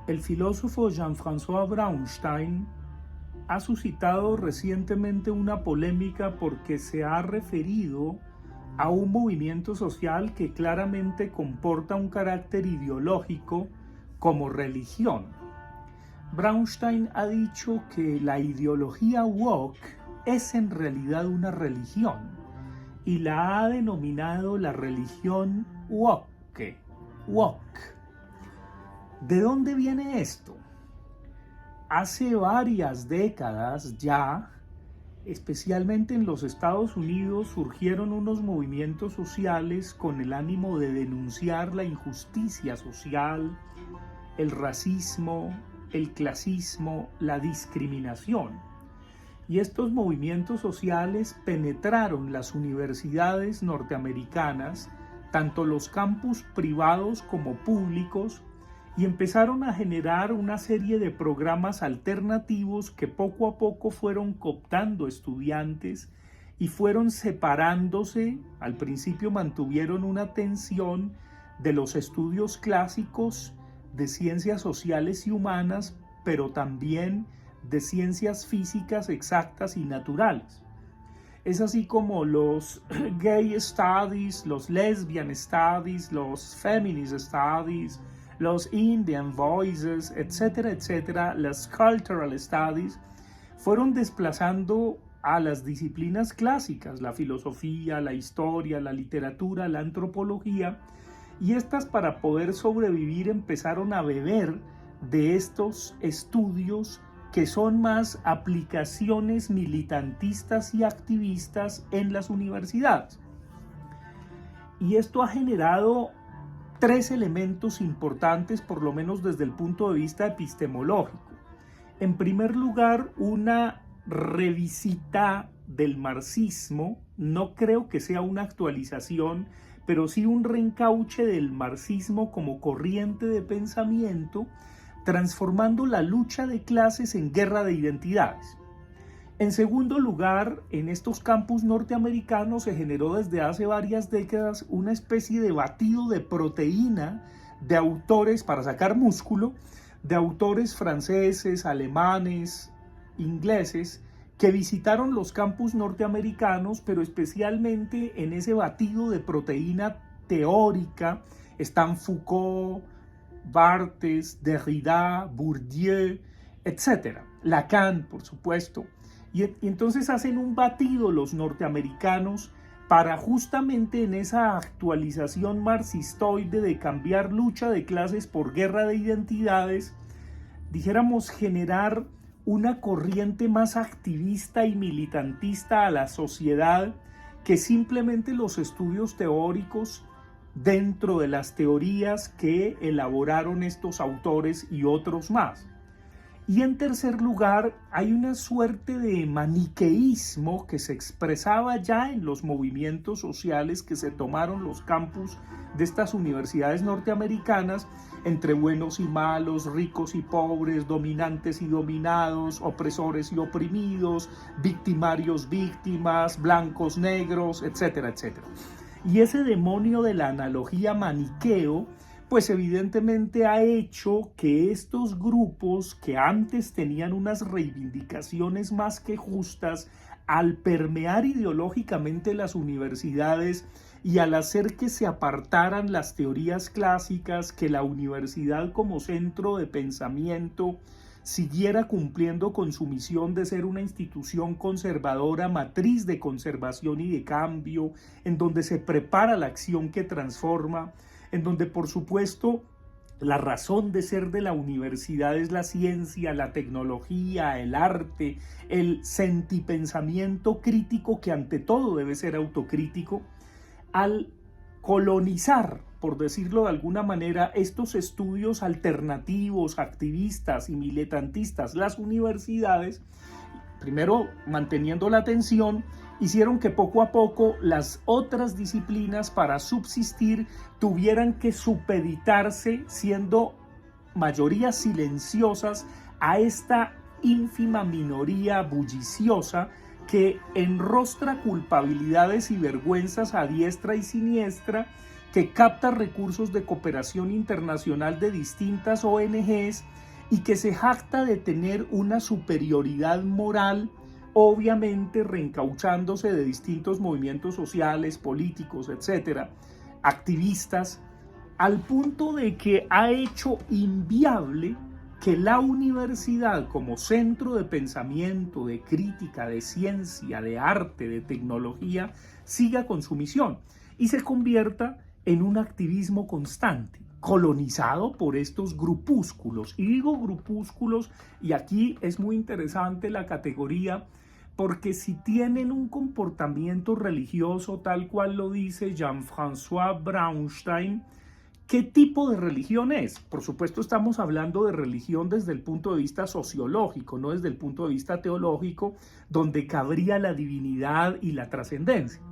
El filósofo Jean-François Braunstein ha suscitado recientemente una polémica porque se ha referido a un movimiento social que claramente comporta un carácter ideológico como religión. Braunstein ha dicho que la ideología woke es en realidad una religión y la ha denominado la religión woke. ¿De dónde viene esto? Hace varias décadas ya, especialmente en los Estados Unidos, surgieron unos movimientos sociales con el ánimo de denunciar la injusticia social, el racismo, el clasismo, la discriminación. Y estos movimientos sociales penetraron las universidades norteamericanas, tanto los campus privados como públicos, y empezaron a generar una serie de programas alternativos que poco a poco fueron cooptando estudiantes y fueron separándose. Al principio mantuvieron una tensión de los estudios clásicos de ciencias sociales y humanas, pero también de ciencias físicas exactas y naturales. Es así como los gay studies, los lesbian studies, los feminist studies, los Indian Voices, etcétera, etcétera, las Cultural Studies, fueron desplazando a las disciplinas clásicas, la filosofía, la historia, la literatura, la antropología, y estas, para poder sobrevivir, empezaron a beber de estos estudios que son más aplicaciones militantistas y activistas en las universidades. Y esto ha generado tres elementos importantes, por lo menos desde el punto de vista epistemológico. En primer lugar, una revisita del marxismo. No creo que sea una actualización, pero sí un reencauche del marxismo como corriente de pensamiento, transformando la lucha de clases en guerra de identidades. En segundo lugar, en estos campus norteamericanos se generó desde hace varias décadas una especie de batido de proteína de autores para sacar músculo, de autores franceses, alemanes, ingleses, que visitaron los campus norteamericanos, pero especialmente en ese batido de proteína teórica están Foucault, Barthes, Derrida, Bourdieu, etc. Lacan, por supuesto. Y entonces hacen un batido los norteamericanos para justamente en esa actualización marxistoide de cambiar lucha de clases por guerra de identidades, dijéramos, generar una corriente más activista y militantista a la sociedad que simplemente los estudios teóricos dentro de las teorías que elaboraron estos autores y otros más. Y en tercer lugar, hay una suerte de maniqueísmo que se expresaba ya en los movimientos sociales que se tomaron los campus de estas universidades norteamericanas, entre buenos y malos, ricos y pobres, dominantes y dominados, opresores y oprimidos, victimarios, víctimas, blancos, negros, etcétera, etcétera. Y ese demonio de la analogía maniqueo, pues evidentemente ha hecho que estos grupos que antes tenían unas reivindicaciones más que justas, al permear ideológicamente las universidades y al hacer que se apartaran las teorías clásicas, que la universidad como centro de pensamiento siguiera cumpliendo con su misión de ser una institución conservadora, matriz de conservación y de cambio, en donde se prepara la acción que transforma, en donde por supuesto la razón de ser de la universidad es la ciencia, la tecnología, el arte, el sentipensamiento crítico que ante todo debe ser autocrítico. Al colonizar, por decirlo de alguna manera, estos estudios alternativos, activistas y militantistas, las universidades, primero manteniendo la atención, hicieron que poco a poco las otras disciplinas para subsistir tuvieran que supeditarse, siendo mayorías silenciosas, a esta ínfima minoría bulliciosa que enrostra culpabilidades y vergüenzas a diestra y siniestra que capta recursos de cooperación internacional de distintas ONGs y que se jacta de tener una superioridad moral, obviamente reencauchándose de distintos movimientos sociales, políticos, etcétera, activistas, al punto de que ha hecho inviable que la universidad como centro de pensamiento, de crítica, de ciencia, de arte, de tecnología, siga con su misión y se convierta en un activismo constante, colonizado por estos grupúsculos. Y digo grupúsculos, y aquí es muy interesante la categoría, porque si tienen un comportamiento religioso tal cual lo dice Jean-François Braunstein, ¿qué tipo de religión es? Por supuesto estamos hablando de religión desde el punto de vista sociológico, no desde el punto de vista teológico, donde cabría la divinidad y la trascendencia.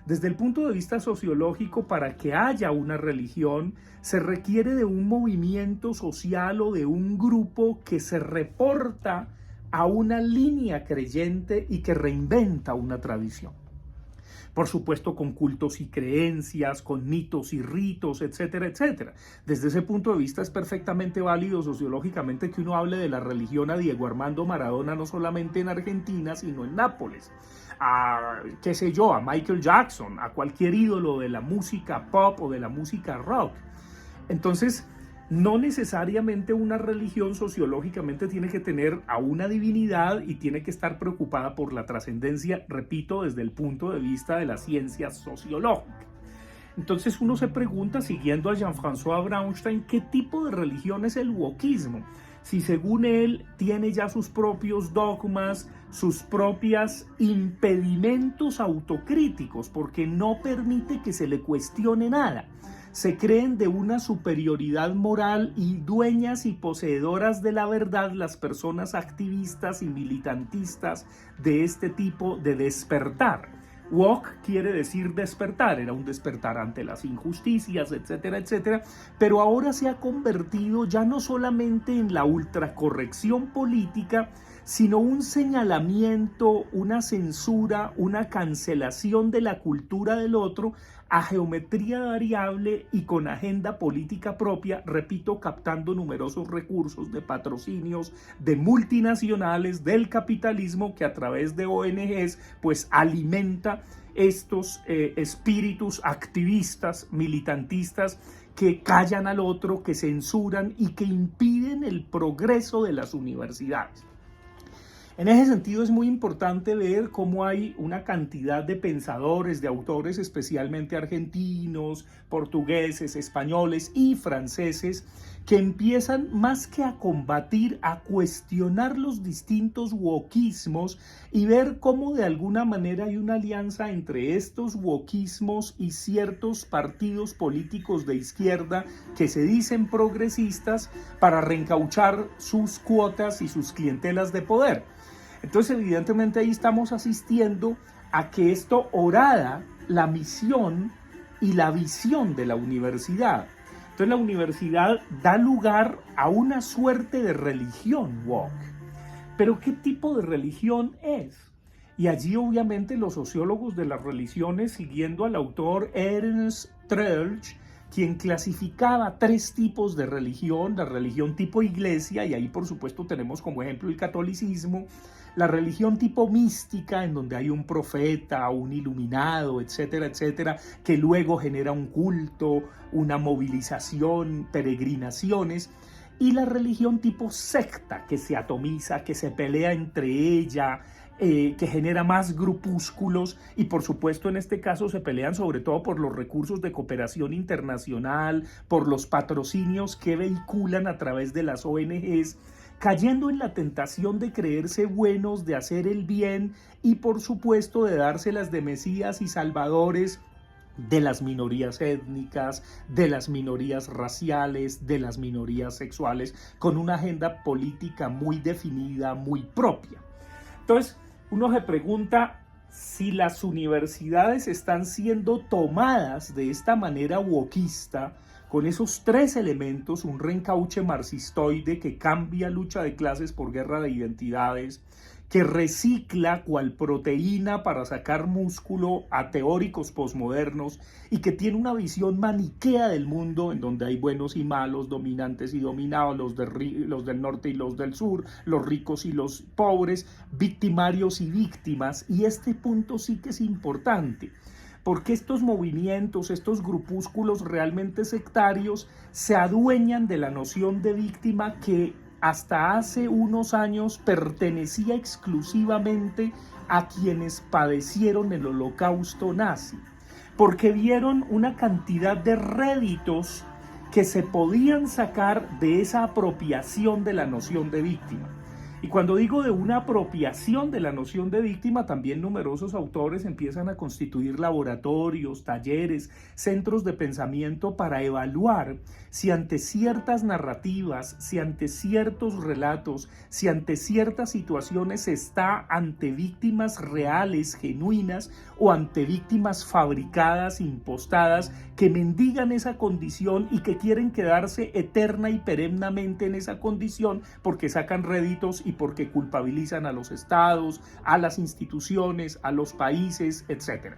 Desde el punto de vista sociológico, para que haya una religión, se requiere de un movimiento social o de un grupo que se reporta a una línea creyente y que reinventa una tradición. Por supuesto, con cultos y creencias, con mitos y ritos, etcétera, etcétera. Desde ese punto de vista es perfectamente válido sociológicamente que uno hable de la religión a Diego Armando Maradona, no solamente en Argentina, sino en Nápoles. A, qué sé yo, a Michael Jackson, a cualquier ídolo de la música pop o de la música rock. Entonces, no necesariamente una religión sociológicamente tiene que tener a una divinidad y tiene que estar preocupada por la trascendencia, repito, desde el punto de vista de la ciencia sociológica. Entonces uno se pregunta, siguiendo a Jean-François Braunstein, ¿qué tipo de religión es el wokismo? Si según él tiene ya sus propios dogmas, sus propios impedimentos autocríticos, porque no permite que se le cuestione nada. Se creen de una superioridad moral y dueñas y poseedoras de la verdad las personas activistas y militantistas de este tipo de despertar. Woke quiere decir despertar, era un despertar ante las injusticias, etcétera, etcétera, pero ahora se ha convertido ya no solamente en la ultracorrección política, sino un señalamiento, una censura, una cancelación de la cultura del otro a geometría variable y con agenda política propia, repito, captando numerosos recursos de patrocinios de multinacionales, del capitalismo que a través de ONGs pues alimenta estos espíritus activistas, militantistas que callan al otro, que censuran y que impiden el progreso de las universidades. En ese sentido es muy importante ver cómo hay una cantidad de pensadores, de autores especialmente argentinos, portugueses, españoles y franceses que empiezan más que a combatir, a cuestionar los distintos wokismos y ver cómo de alguna manera hay una alianza entre estos wokismos y ciertos partidos políticos de izquierda que se dicen progresistas para reencauchar sus cuotas y sus clientelas de poder. Entonces, evidentemente ahí estamos asistiendo a que esto horada la misión y la visión de la universidad. Entonces, la universidad da lugar a una suerte de religión woke. Pero, ¿qué tipo de religión es? Y allí, obviamente, los sociólogos de las religiones, siguiendo al autor Ernst Troeltsch, quien clasificaba 3 tipos de religión, la religión tipo iglesia, y ahí por supuesto tenemos como ejemplo el catolicismo, la religión tipo mística, en donde hay un profeta, un iluminado, etcétera, etcétera, que luego genera un culto, una movilización, peregrinaciones, y la religión tipo secta, que se atomiza, que se pelea entre ella, que genera más grupúsculos y por supuesto en este caso se pelean sobre todo por los recursos de cooperación internacional, por los patrocinios que vehiculan a través de las ONGs, cayendo en la tentación de creerse buenos, de hacer el bien y por supuesto de dárselas de mesías y salvadores de las minorías étnicas, de las minorías raciales, de las minorías sexuales, con una agenda política muy definida, muy propia. Entonces, uno se pregunta si las universidades están siendo tomadas de esta manera wokista, con esos 3 elementos, un reencauche marxistoide que cambia lucha de clases por guerra de identidades, que recicla cual proteína para sacar músculo a teóricos posmodernos y que tiene una visión maniquea del mundo en donde hay buenos y malos, dominantes y dominados, los del norte y los del sur, los ricos y los pobres, victimarios y víctimas. Y este punto sí que es importante, porque estos movimientos, estos grupúsculos realmente sectarios se adueñan de la noción de víctima que hasta hace unos años pertenecía exclusivamente a quienes padecieron el holocausto nazi, porque vieron una cantidad de réditos que se podían sacar de esa apropiación de la noción de víctima. Y cuando digo de una apropiación de la noción de víctima, también numerosos autores empiezan a constituir laboratorios, talleres, centros de pensamiento para evaluar si ante ciertas narrativas, si ante ciertos relatos, si ante ciertas situaciones se está ante víctimas reales, genuinas, o ante víctimas fabricadas, impostadas, que mendigan esa condición y que quieren quedarse eterna y perennemente en esa condición porque sacan réditos y porque culpabilizan a los estados, a las instituciones, a los países, etc.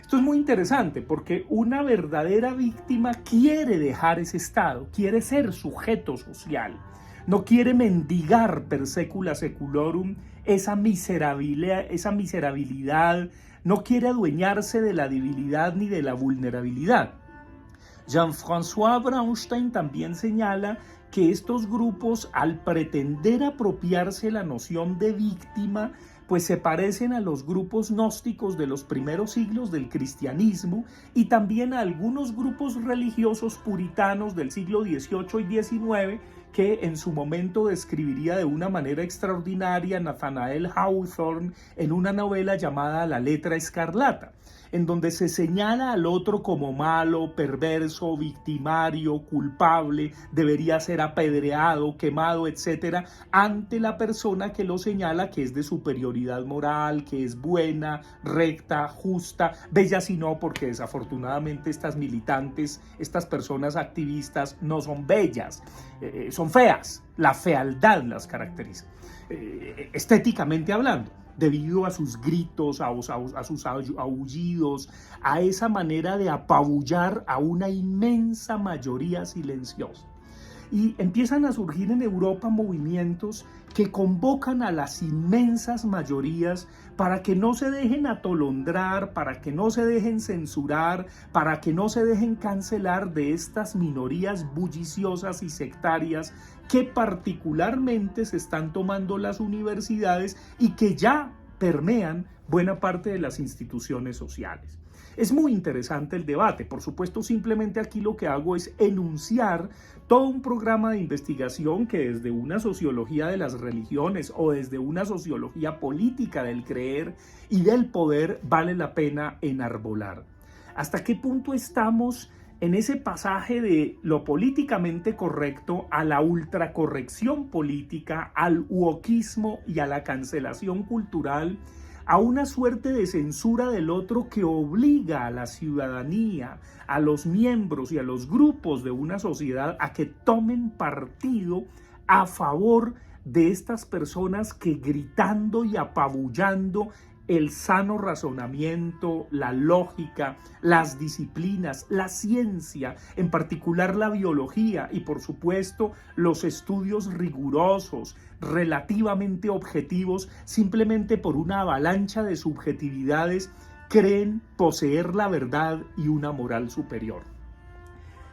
Esto es muy interesante porque una verdadera víctima quiere dejar ese estado, quiere ser sujeto social, no quiere mendigar per secula seculorum esa miserabilidad, no quiere adueñarse de la debilidad ni de la vulnerabilidad. Jean-François Braunstein también señala que estos grupos, al pretender apropiarse la noción de víctima, pues se parecen a los grupos gnósticos de los primeros siglos del cristianismo y también a algunos grupos religiosos puritanos del siglo XVIII y XIX que en su momento describiría de una manera extraordinaria Nathanael Hawthorne en una novela llamada La letra escarlata, en donde se señala al otro como malo, perverso, victimario, culpable, debería ser apedreado, quemado, etc., ante la persona que lo señala que es de superioridad moral, que es buena, recta, justa, bella si no, porque desafortunadamente estas militantes, estas personas activistas no son bellas, son feas, la fealdad las caracteriza, estéticamente hablando, debido a sus gritos, a sus aullidos, a esa manera de apabullar a una inmensa mayoría silenciosa. Y empiezan a surgir en Europa movimientos que convocan a las inmensas mayorías para que no se dejen atolondrar, para que no se dejen censurar, para que no se dejen cancelar de estas minorías bulliciosas y sectarias que particularmente se están tomando las universidades y que ya permean buena parte de las instituciones sociales. Es muy interesante el debate. Por supuesto, simplemente aquí lo que hago es enunciar todo un programa de investigación que desde una sociología de las religiones o desde una sociología política del creer y del poder vale la pena enarbolar. ¿Hasta qué punto estamos en ese pasaje de lo políticamente correcto a la ultracorrección política, al wokismo y a la cancelación cultural, a una suerte de censura del otro que obliga a la ciudadanía, a los miembros y a los grupos de una sociedad a que tomen partido a favor de estas personas que gritando y apabullando el sano razonamiento, la lógica, las disciplinas, la ciencia, en particular la biología y por supuesto los estudios rigurosos, relativamente objetivos, simplemente por una avalancha de subjetividades, creen poseer la verdad y una moral superior.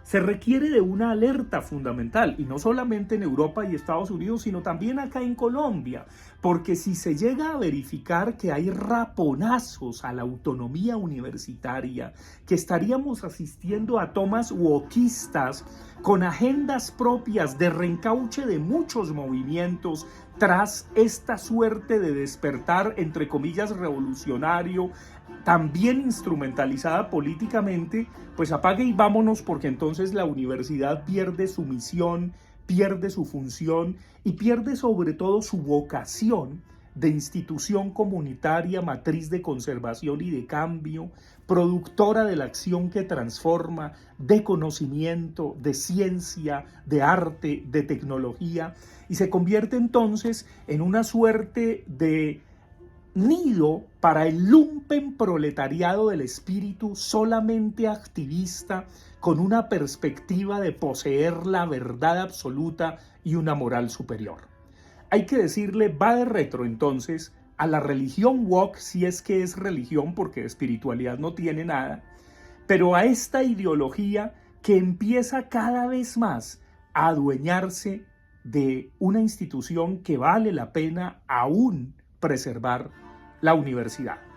Se requiere de una alerta fundamental, y no solamente en Europa y Estados Unidos, sino también acá en Colombia, porque si se llega a verificar que hay raponazos a la autonomía universitaria, que estaríamos asistiendo a tomas wokistas con agendas propias de reencauche de muchos movimientos tras esta suerte de despertar, entre comillas, revolucionario, también instrumentalizada políticamente, pues apague y vámonos, porque entonces la universidad pierde su misión, pierde su función y pierde sobre todo su vocación de institución comunitaria, matriz de conservación y de cambio, productora de la acción que transforma, de conocimiento, de ciencia, de arte, de tecnología, y se convierte entonces en una suerte de nido para el lumpen proletariado del espíritu solamente activista, con una perspectiva de poseer la verdad absoluta y una moral superior. Hay que decirle, va de retro entonces a la religión woke, si es que es religión, porque de espiritualidad no tiene nada, pero a esta ideología que empieza cada vez más a adueñarse de una institución que vale la pena aún preservar, la universidad.